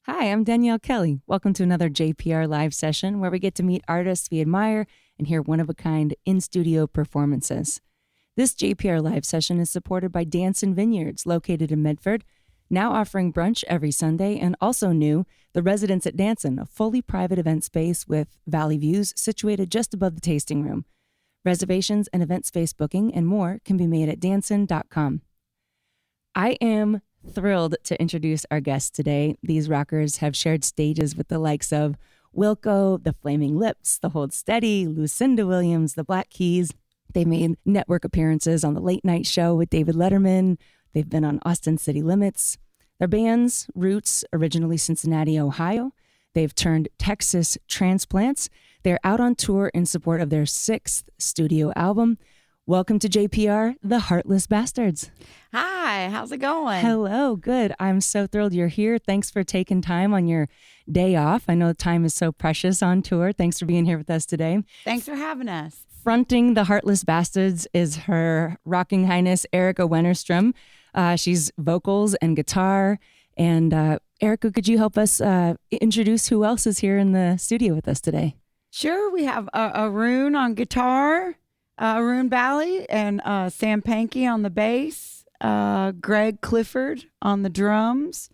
Hi, I'm Danielle Kelly. Welcome to another JPR Live Session where we get to meet artists we admire and hear one-of-a-kind in-studio performances. This JPR Live Session is supported by Dancin Vineyards, located in Medford, now offering brunch every Sunday, and also new, the Residence at Dancin, a fully private event space with valley views situated just above the tasting room. Reservations and event space booking and more can be made at dancin.com. I am thrilled to introduce our guests today. These rockers have shared stages with the likes of Wilco, the Flaming Lips, the Hold Steady, Lucinda Williams, the Black Keys. They made network appearances on the Late Night Show with David Letterman. They've been on Austin City Limits. Their band's roots, originally Cincinnati, Ohio. They've turned Texas transplants. They're out on tour in support of their 6th studio album. Welcome to JPR, the Heartless Bastards. Hi, how's it going? Hello, good. I'm so thrilled you're here. Thanks for taking time on your day off. I know time is so precious on tour. Thanks for being here with us today. Thanks for having us. Fronting the Heartless Bastards is Her Rocking Highness Erika Wennerstrom. She's vocals and guitar. And Erika, could you help us introduce who else is here in the studio with us today? Sure, we have Arun on guitar, Arun Bally, and Sam Pankey on the bass, Greg Clifford on the drums.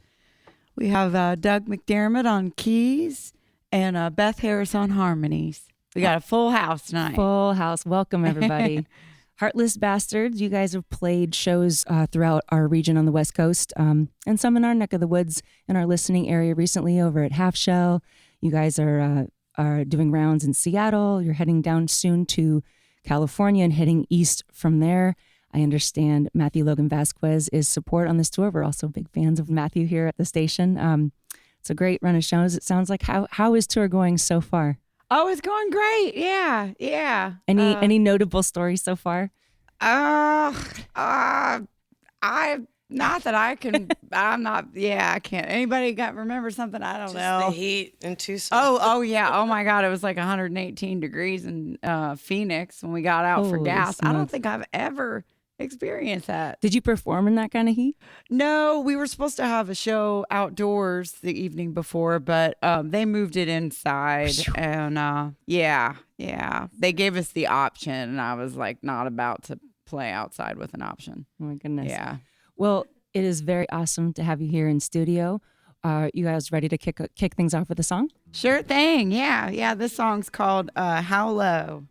We have Doug McDermott on keys, and Beth Harris on harmonies. We got a full house tonight. Full house. Welcome, everybody. Heartless Bastards, you guys have played shows throughout our region on the West Coast and some in our neck of the woods in our listening area recently over at Half Shell. You guys are doing rounds in Seattle. You're heading down soon to California and heading east from there. I understand Matthew Logan Vasquez is support on this tour. We're also big fans of Matthew here at the station. It's a great run of shows. It sounds like how is tour going so far? Oh, it's going great. Yeah. Any notable stories so far? Not that I can. I can't. Anybody remember something? I don't know. The heat in Tucson. Oh yeah. Oh my God. It was like 118 degrees in Phoenix when we got out for Holy gas. smokes. I don't think I've ever experienced that. Did you perform in that kind of heat? No, we were supposed to have a show outdoors the evening before, but they moved it inside, and yeah, they gave us the option, and I was like, not about to play outside with an option. Oh my goodness. Yeah. Well, it is very awesome to have you here in studio. You guys ready to kick things off with a song? Sure thing. Yeah. This song's called "How Low."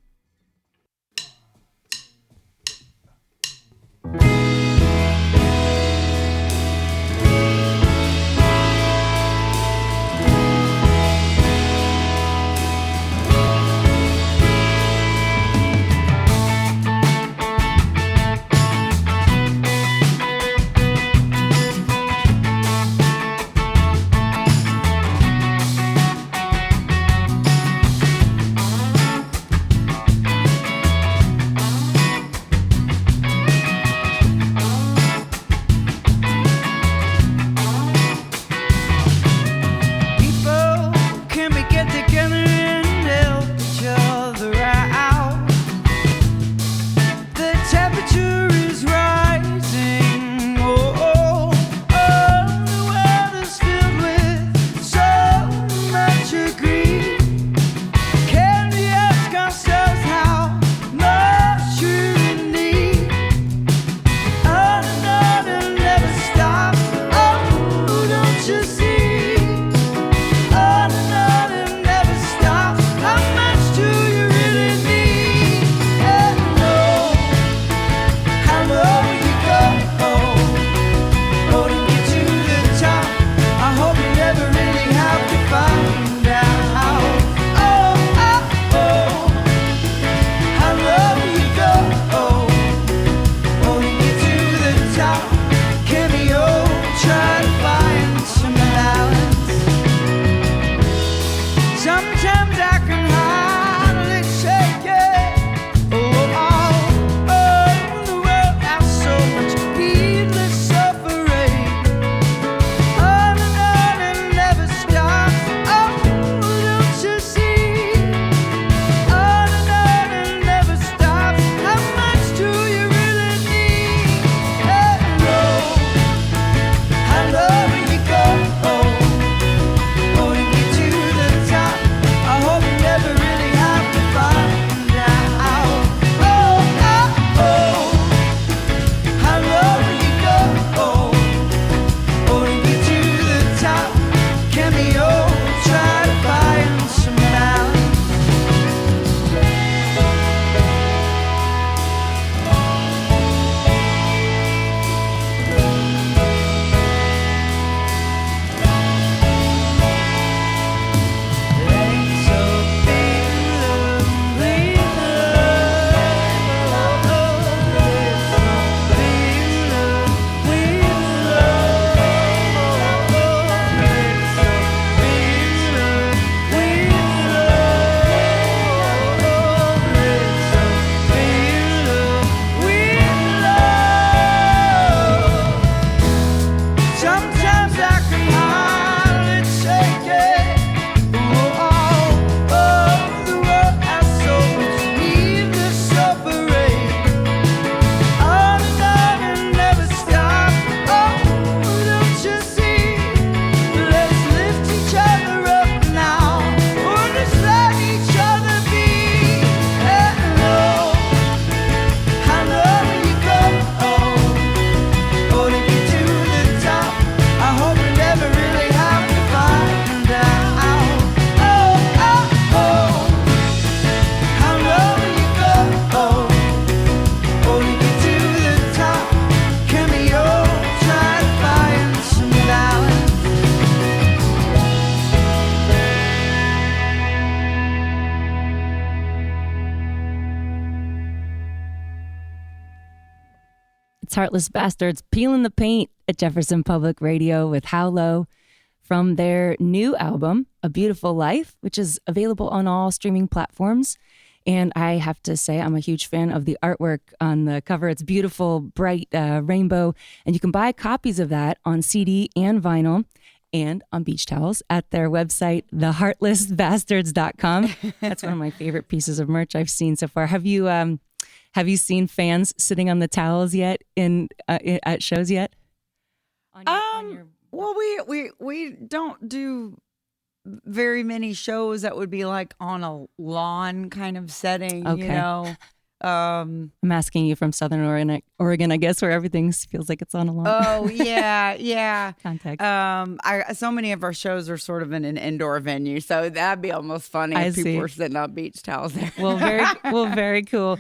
Heartless Bastards peeling the paint at Jefferson Public Radio with How Low from their new album, A Beautiful Life, which is available on all streaming platforms. And I have to say, I'm a huge fan of the artwork on the cover. It's beautiful, bright rainbow. And you can buy copies of that on CD and vinyl and on beach towels at their website, theheartlessbastards.com. That's one of my favorite pieces of merch I've seen so far. Have you seen fans sitting on the towels yet at shows yet? Well, we don't do very many shows that would be like on a lawn kind of setting, Okay. you know. I'm asking you from Southern Oregon, I guess, where everything feels like it's on a lawn. Oh yeah. Context. So many of our shows are sort of in an indoor venue, so that'd be almost funny I if people see. were sitting on beach towels there. Very cool.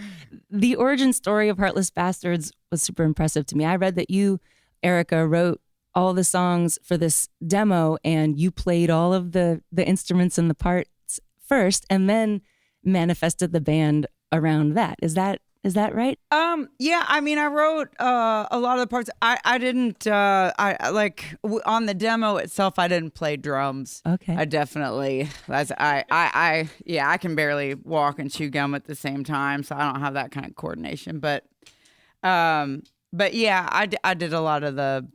The origin story of Heartless Bastards was super impressive to me. I read that you, Erika, wrote all the songs for this demo, and you played all of the instruments and the parts first, and then manifested the band around that. Is that right? Yeah, I mean, I wrote a lot of the parts. I didn't on the demo itself, I didn't play drums. Okay. I definitely I can barely walk and chew gum at the same time, so I don't have that kind of coordination. But yeah, I did a lot of the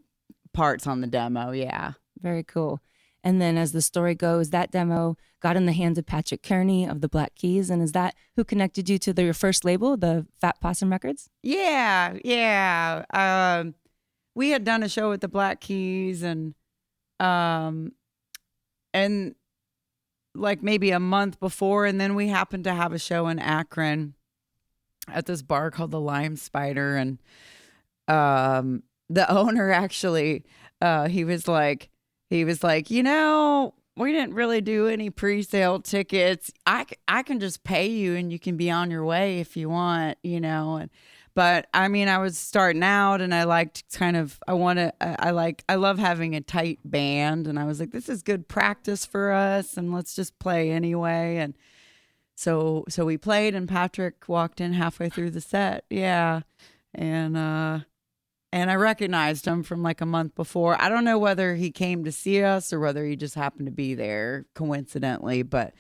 parts on the demo. Yeah. Very cool. And then as the story goes, that demo got in the hands of Patrick Kearney of the Black Keys. And is that who connected you to your first label, the Fat Possum Records? Yeah. We had done a show with the Black Keys and like maybe a month before, and then we happened to have a show in Akron at this bar called the Lime Spider, and the owner actually he was like, you know, we didn't really do any pre-sale tickets. I can just pay you and you can be on your way if you want, you know. But I mean, I was starting out and I liked I love having a tight band, and I was like, this is good practice for us and let's just play anyway. And so we played, and Patrick walked in halfway through the set. Yeah. And I recognized him from like a month before. I don't know whether he came to see us or whether he just happened to be there coincidentally, but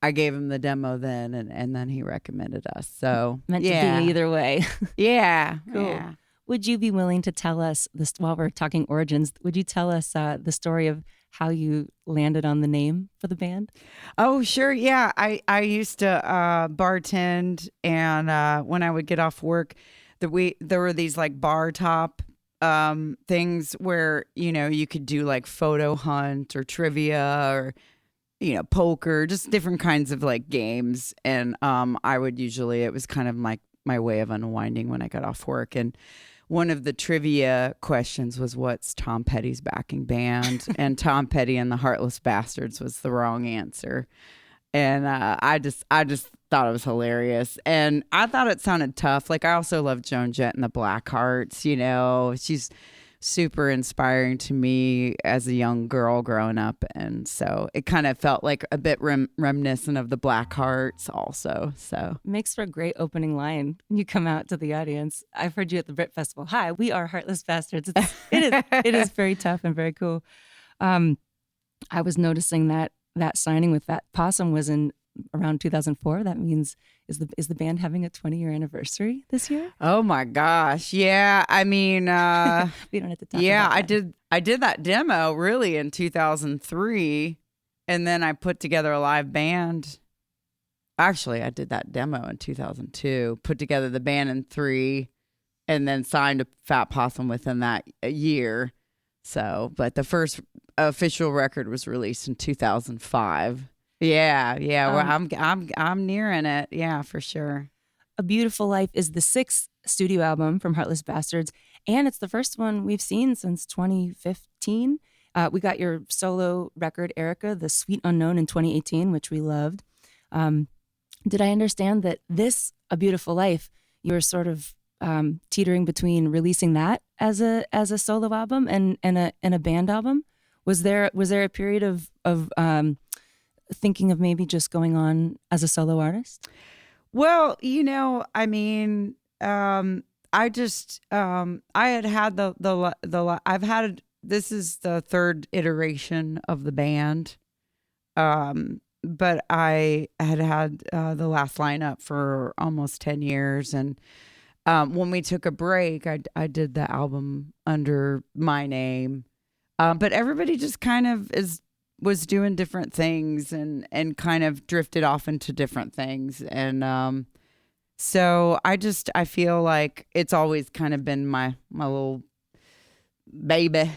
I gave him the demo then, and then he recommended us. So Meant to be either way. Yeah. Cool. Yeah. Would you be willing to tell us this while we're talking origins? Would you tell us the story of how you landed on the name for the band? Oh, sure. Yeah. I used to bartend, and when I would get off work, there were these like bar top things where, you know, you could do like photo hunt or trivia or, you know, poker, just different kinds of like games. And I would usually, it was kind of my way of unwinding when I got off work. And one of the trivia questions was, what's Tom Petty's backing band? And Tom Petty and the Heartless Bastards was the wrong answer. And I just thought it was hilarious. And I thought it sounded tough. Like, I also love Joan Jett and the Blackhearts, you know. She's super inspiring to me as a young girl growing up. And so it kind of felt like a bit reminiscent of the Blackhearts also. So Makes for a great opening line when you come out to the audience. I've heard you at the Brit Festival. Hi, we are Heartless Bastards. It is very tough and very cool. I was noticing that signing with Fat Possum was in around 2004. That means is the band having a 20-year anniversary this year? Oh my gosh. Yeah. I mean, we don't have to talk about that. I did that demo really in 2003, and then I put together a live band. Actually, I did that demo in 2002, put together the band in 3, and then signed a Fat Possum within that year. So, but the first official record was released in 2005. Yeah. Well, I'm nearing it. Yeah, for sure. A Beautiful Life is the 6th studio album from Heartless Bastards, and it's the first one we've seen since 2015. We got your solo record, Erika, The Sweet Unknown, in 2018, which we loved. Did I understand that this, A Beautiful Life, you were sort of teetering between releasing that as a solo album and a band album? Was there a period of thinking of maybe just going on as a solo artist? Well, you know, I mean, I just I had I've had, this is the third iteration of the band. But I had the last lineup for almost 10 years. And when we took a break, I did the album under my name. But everybody just kind of was doing different things and kind of drifted off into different things. And so I feel like it's always kind of been my little baby.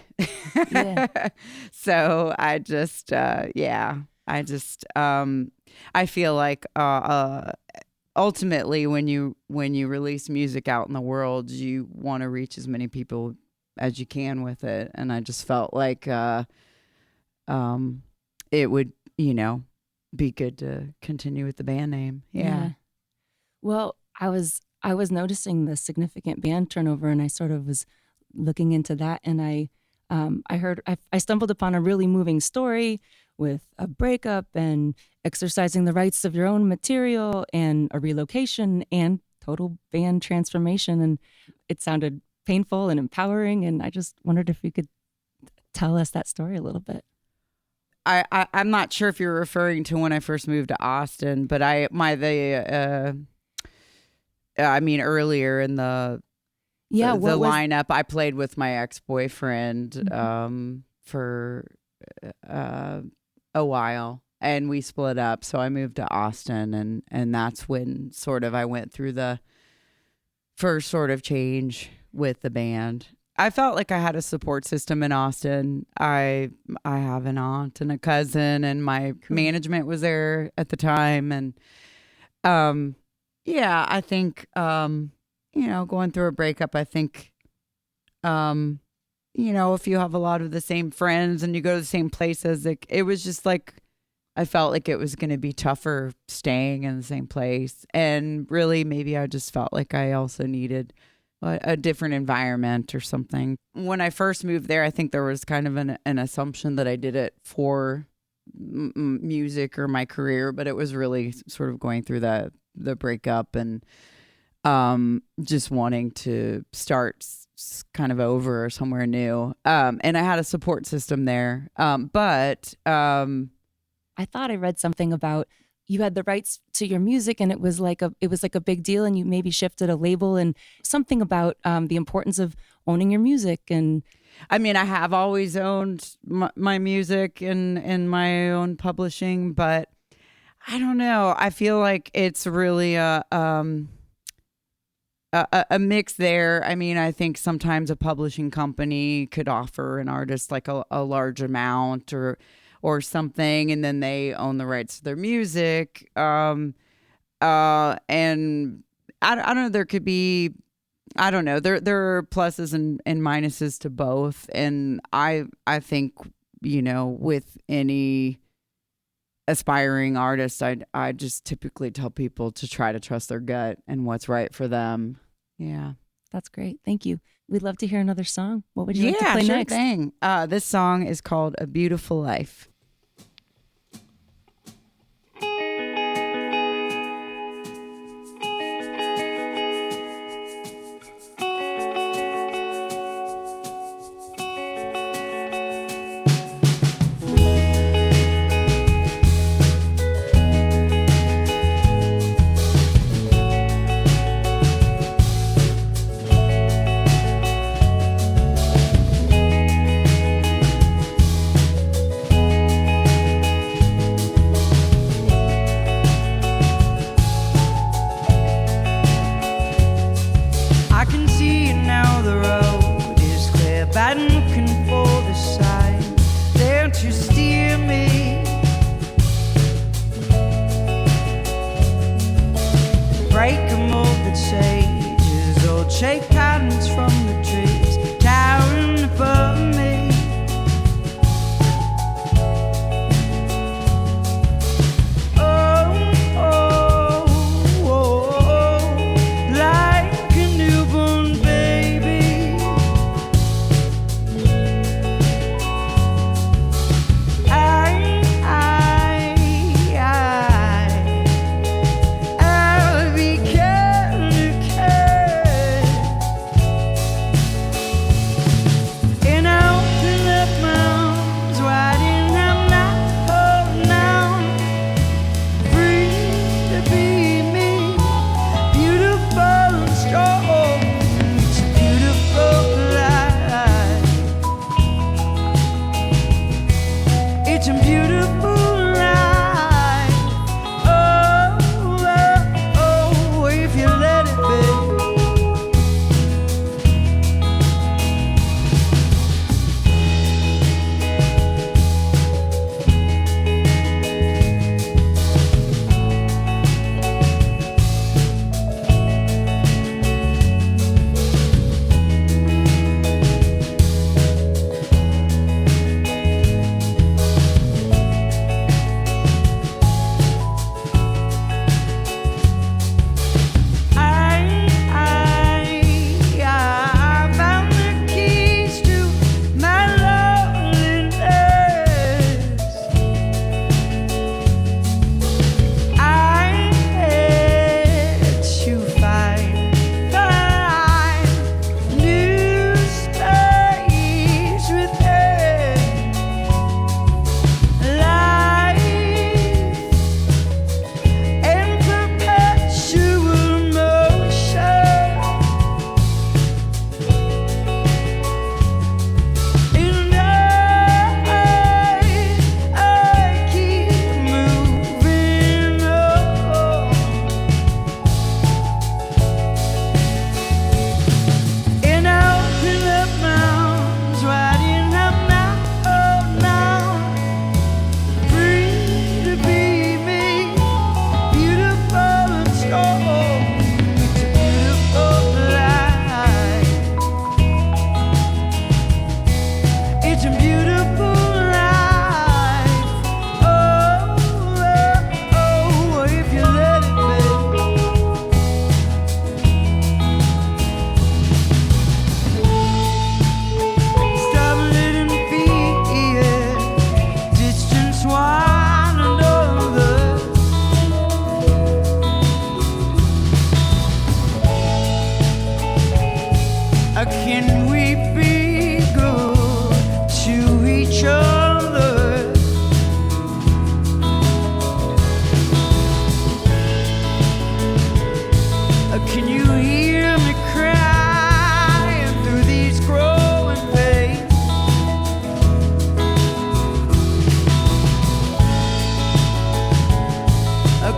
Yeah. So I just, I feel like ultimately when you release music out in the world, you want to reach as many people as you can with it. And I just felt like it would, be good to continue with the band name. Yeah. Well, I was noticing the significant band turnover, and I sort of was looking into that, and I stumbled upon a really moving story with a breakup and exercising the rights of your own material and a relocation and total band transformation. And it sounded painful and empowering. And I just wondered if you could tell us that story a little bit. I'm not sure if you're referring to when I first moved to Austin, but earlier in the lineup, I played with my ex-boyfriend for a while, and we split up. So I moved to Austin, and that's when sort of I went through the first sort of change with the band. I felt like I had a support system in Austin. I have an aunt and a cousin, and my management was there at the time. And I think going through a breakup, I think if you have a lot of the same friends and you go to the same places, it was just like I felt like it was going to be tougher staying in the same place. And really, maybe I just felt like I also needed a different environment or something. When I first moved there, I think there was kind of an assumption that I did it for music or my career, but it was really sort of going through the breakup and just wanting to start kind of over or somewhere new. And I had a support system there. But I thought I read something about you had the rights to your music, and it was like a big deal, and you maybe shifted a label, and something about the importance of owning your music. And I mean, I have always owned my music and my own publishing, but I don't know. I feel like it's really a mix there. I mean, I think sometimes a publishing company could offer an artist like a large amount or something, and then they own the rights to their music. And I don't know, there could be, I don't know, there are pluses and minuses to both. And I think, with any aspiring artist, I just typically tell people to try to trust their gut and what's right for them. Yeah. That's great. Thank you. We'd love to hear another song. What would you like to play next? Yeah, sure thing. This song is called A Beautiful Life. It's a beautiful life. Oh, oh, oh, if you let it be. Can we be good to each other? Can you hear me crying through these growing pains?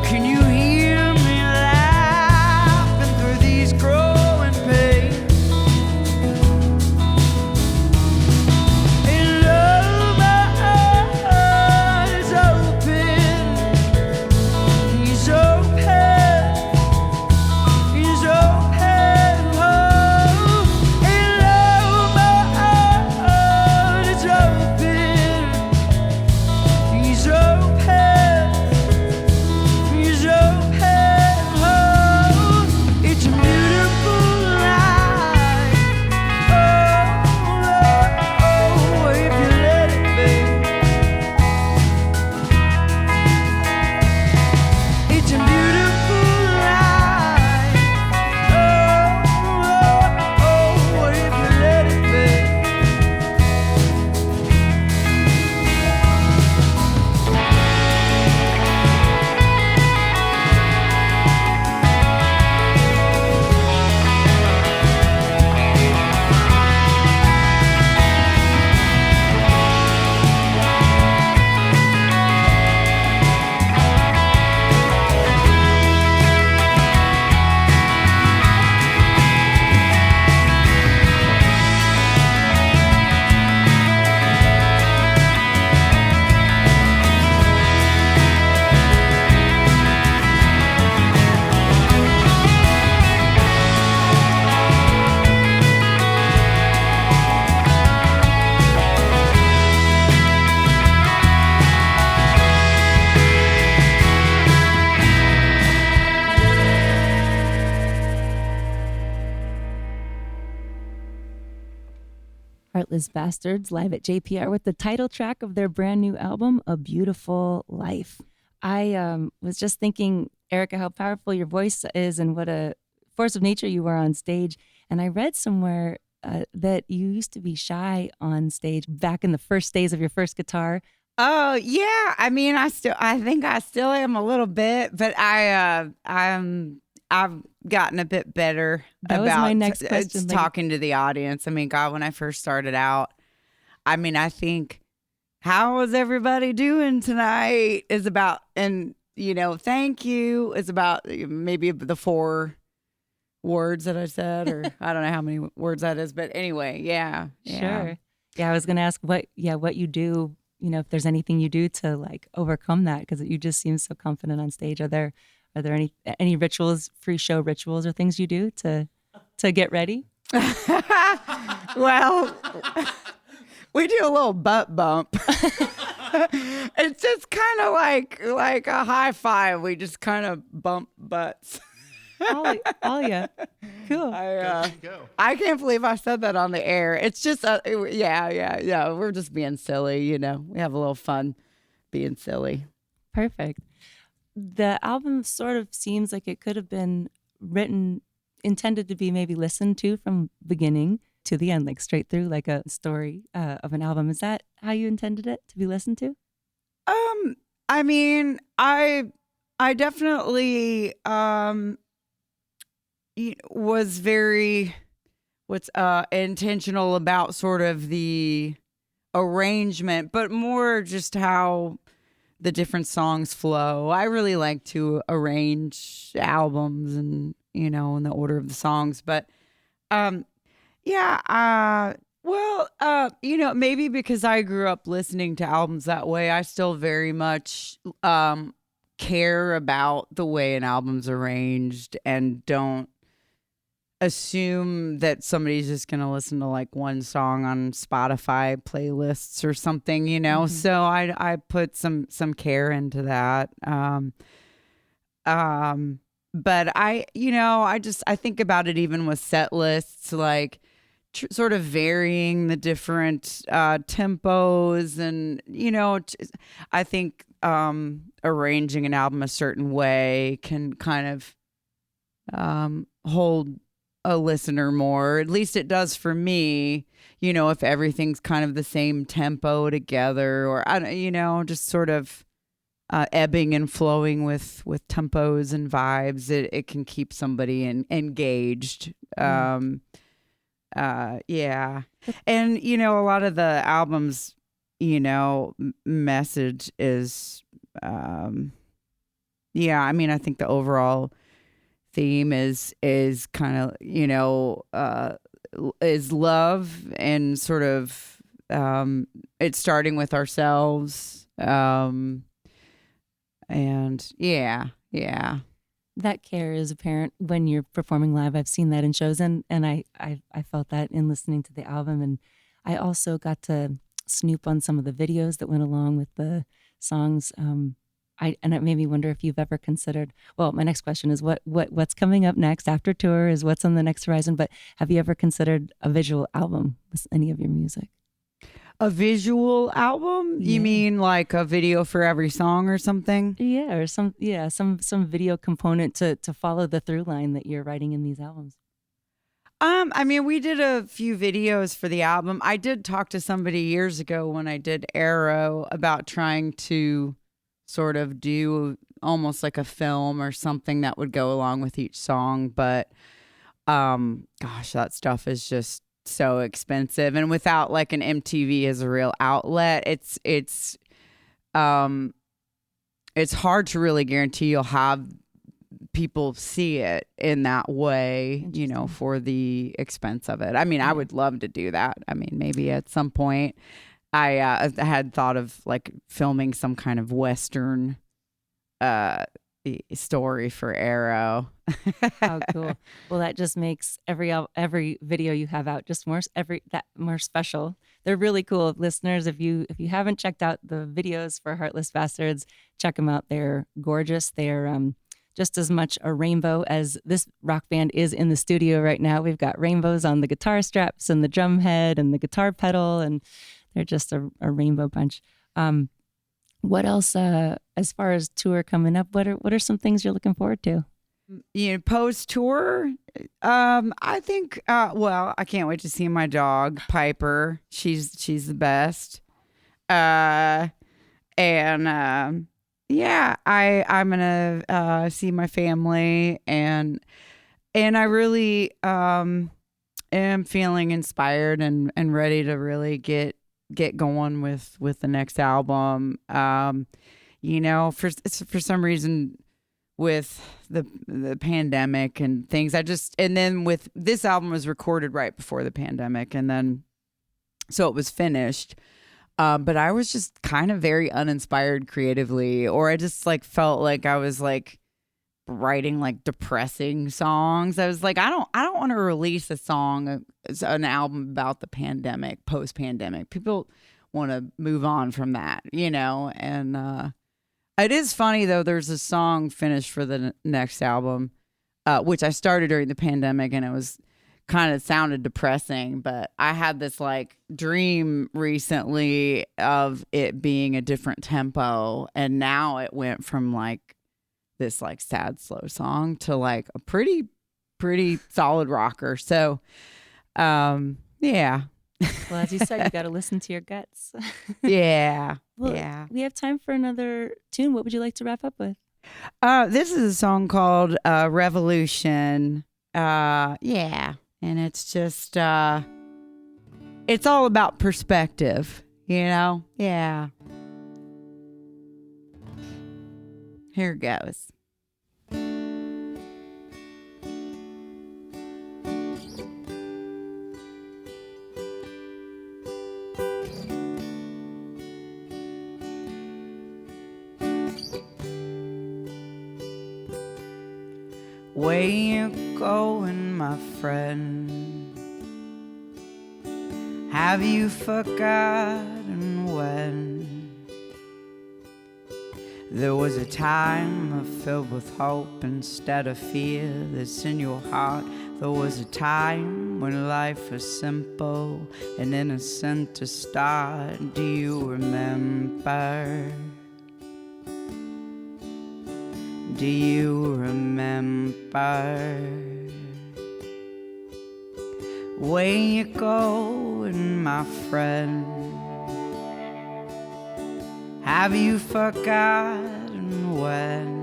Can you hear me laughing through these growing pains? Heartless Bastards live at JPR with the title track of their brand new album, A Beautiful Life. I was just thinking, Erika, how powerful your voice is and what a force of nature you were on stage. And I read somewhere that you used to be shy on stage back in the first days of your first guitar. Oh yeah, I mean, I think I still am a little bit, but I've gotten a bit better That was my next question. Talking to the audience. I mean, God, when I first started out, I mean, I think how is everybody doing tonight is about, and thank you is about maybe the 4 words that I said, or I don't know how many words that is, but anyway, yeah. Sure. Yeah, I was gonna ask what you do, if there's anything you do to like overcome that, because you just seem so confident on stage. Are there any rituals, free show rituals, or things you do to get ready? Well, we do a little butt bump. It's just kind of like a high five. We just kind of bump butts. Oh yeah, cool. I can't believe I said that on the air. It's just yeah. We're just being silly, We have a little fun being silly. Perfect. The album sort of seems like it could have been written, intended to be maybe listened to from beginning to the end, like straight through, like a story of an album. Is that how you intended it to be listened to? I mean, I definitely was very intentional about sort of the arrangement, but more just how the different songs flow. I really like to arrange albums and in the order of the songs, but maybe because I grew up listening to albums that way, I still very much care about the way an album's arranged and don't assume that somebody's just going to listen to like one song on Spotify playlists or something, Mm-hmm. So I put some care into that. But I think about it even with set lists, like sort of varying the different tempos and, I think arranging an album a certain way can kind of hold a listener more. At least it does for me, if everything's kind of the same tempo together, or I don't, just sort of ebbing and flowing with tempos and vibes, it can keep somebody engaged. Yeah. And a lot of the albums, message is I think the overall theme is kind of is love, and sort of it's starting with ourselves, and that care is apparent when you're performing live. I've seen that in shows, and I felt that in listening to the album. And I also got to snoop on some of the videos that went along with the songs. And it made me wonder if you've ever considered, well, my next question is what's coming up next after tour is what's on the next horizon, but have you ever considered a visual album with any of your music? A visual album? Yeah. You mean like a video for every song or something? Yeah, or some video component to follow the through line that you're writing in these albums. We did a few videos for the album. I did talk to somebody years ago when I did Arrow about trying to sort of do almost like a film or something that would go along with each song. But, gosh, that stuff is just so expensive. And without like an MTV as a real outlet, it's hard to really guarantee you'll have people see it in that way, for the expense of it. I would love to do that. Maybe at some point I had thought of like filming some kind of Western story for Arrow. Oh, cool. Well, that just makes every video you have out just more special. They're really cool. Listeners, if you haven't checked out the videos for Heartless Bastards, check them out. They're gorgeous. They're just as much a rainbow as this rock band is in the studio right now. We've got rainbows on the guitar straps and the drum head and the guitar pedal, and they're just a rainbow bunch. What else, as far as tour coming up, what are some things you're looking forward to? Post tour, I think. I can't wait to see my dog Piper. She's the best. I'm gonna see my family, and I really am feeling inspired and ready to really get get going with the next album. You know, for some reason with the pandemic and things, and then with this album was recorded right before the pandemic, and then so it was finished. But I was just kind of very uninspired creatively, or I just like felt like I was like writing like depressing songs. I was like, I don't want to release a song, an album about the pandemic, post-pandemic. People want to move on from that, you know. And it is funny though. There's a song finished for the next album, which I started during the pandemic, and it was kind of sounded depressing, but I had this like dream recently of it being a different tempo, and now it went from like this like sad slow song to like a pretty solid rocker. So yeah. Well, as you said, you got to listen to your guts. Yeah. Well, yeah. We have time for another tune. What would you like to wrap up with? This is a song called Revolution. Yeah. And it's just, it's all about perspective, you know? Yeah. Here goes. Where you going, my friend? Have you forgotten when there was a time filled with hope instead of fear that's in your heart? There was a time when life was simple and innocent to start. Do you remember? Do you remember? Where you going, my friend? Have you forgotten when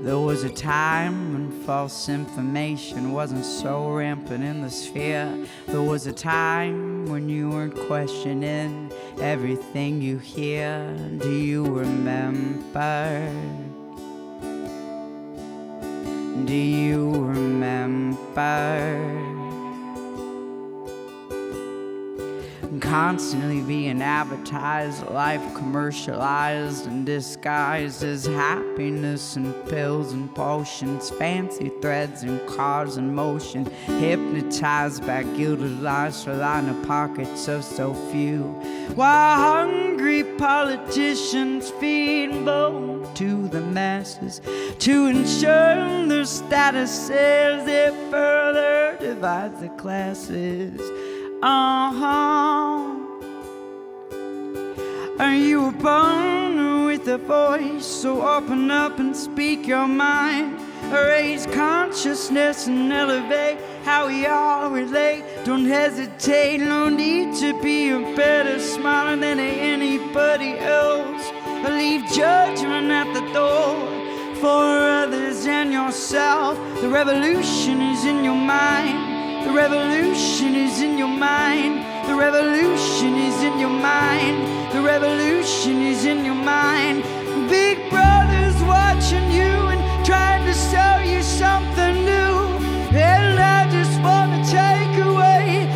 there was a time when false information wasn't so rampant in the sphere? There was a time when you weren't questioning everything you hear. Do you remember? Do you remember? Constantly being advertised, life commercialized and disguised as happiness and pills and potions, fancy threads and cars in motion, hypnotized by gilded lies to line the pockets of so few, while hungry politicians feed bone to the masses to ensure their status as it further divides the classes. Are you a born with a voice? So open up and speak your mind. Raise consciousness and elevate how we all relate. Don't hesitate, no need to be a better smiler than anybody else. Leave judgment at the door for others and yourself. The revolution is in your mind. The revolution is in your mind. The revolution is in your mind. The revolution is in your mind. Big brother's watching you and trying to sell you something new. And I just want to take away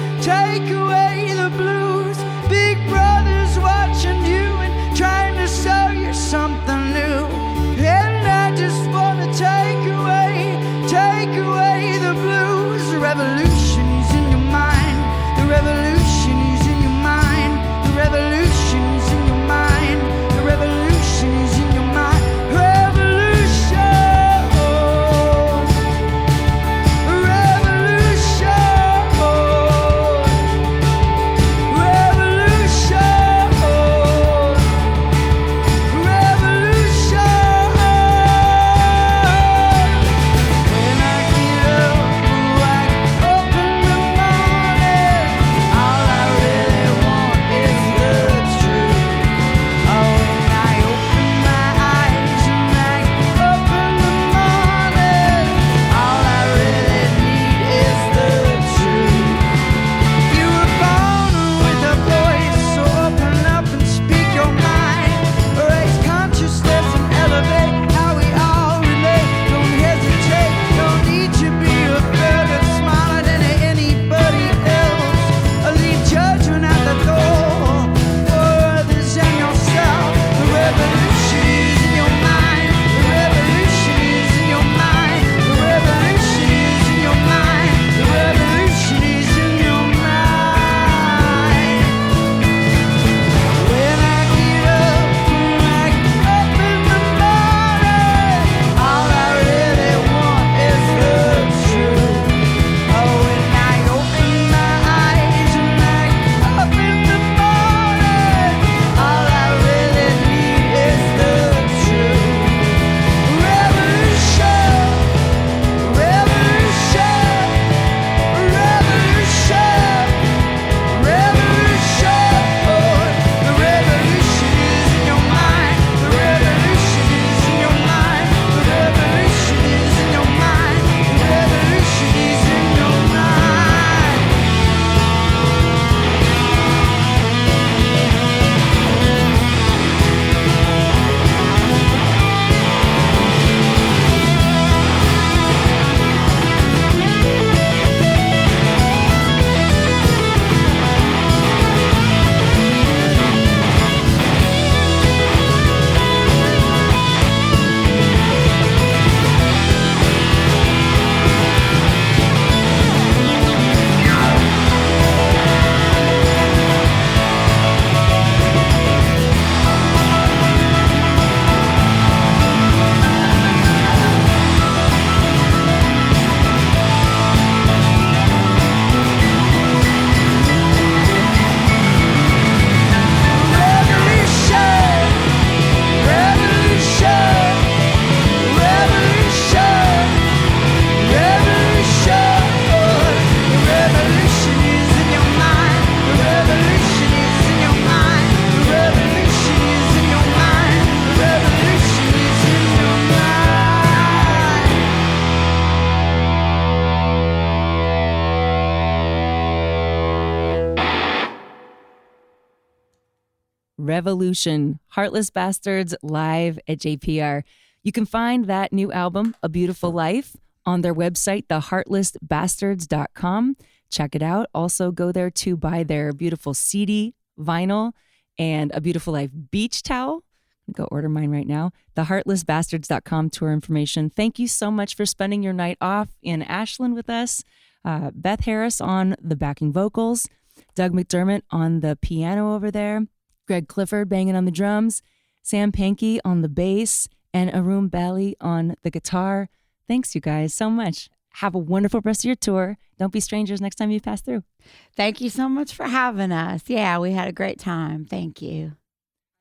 the blues. Big brother's watching you and trying to sell you something new. And I just want to take away the blues. The revolution is in your mind. The revolution is in your mind. The revolution is in your mind. The revolution is in your mind. Revolution. Oh. Revolution, Heartless Bastards live at JPR. You can find that new album, A Beautiful Life, on their website, theheartlessbastards.com. Check it out. Also go there to buy their beautiful CD, vinyl, and A Beautiful Life beach towel. Go order mine right now. Theheartlessbastards.com tour information. Thank you so much for spending your night off in Ashland with us. Beth Harris on the backing vocals, Doug McDermott on the piano over there, Greg Clifford banging on the drums, Sam Pankey on the bass, and Arun Bali on the guitar. Thanks, you guys, so much. Have a wonderful rest of your tour. Don't be strangers next time you pass through. Thank you so much for having us. Yeah, we had a great time. Thank you.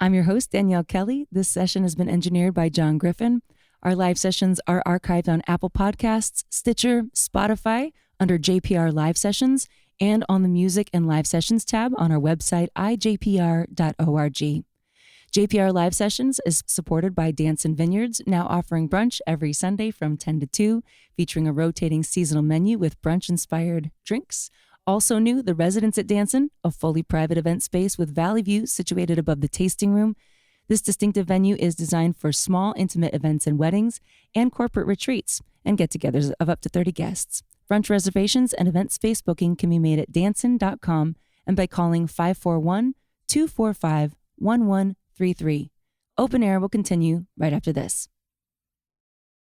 I'm your host, Danielle Kelly. This session has been engineered by John Griffin. Our live sessions are archived on Apple Podcasts, Stitcher, Spotify, under JPR Live Sessions, and on the Music and Live Sessions tab on our website, ijpr.org. JPR Live Sessions is supported by Dancin Vineyards, now offering brunch every Sunday from 10 to 2, featuring a rotating seasonal menu with brunch-inspired drinks. Also new, The Residence at Dancin, a fully private event space with valley view situated above the tasting room. This distinctive venue is designed for small, intimate events and weddings and corporate retreats and get-togethers of up to 30 guests. Brunch reservations and event space booking can be made at dancin.com and by calling 541-245-1133. Open air will continue right after this.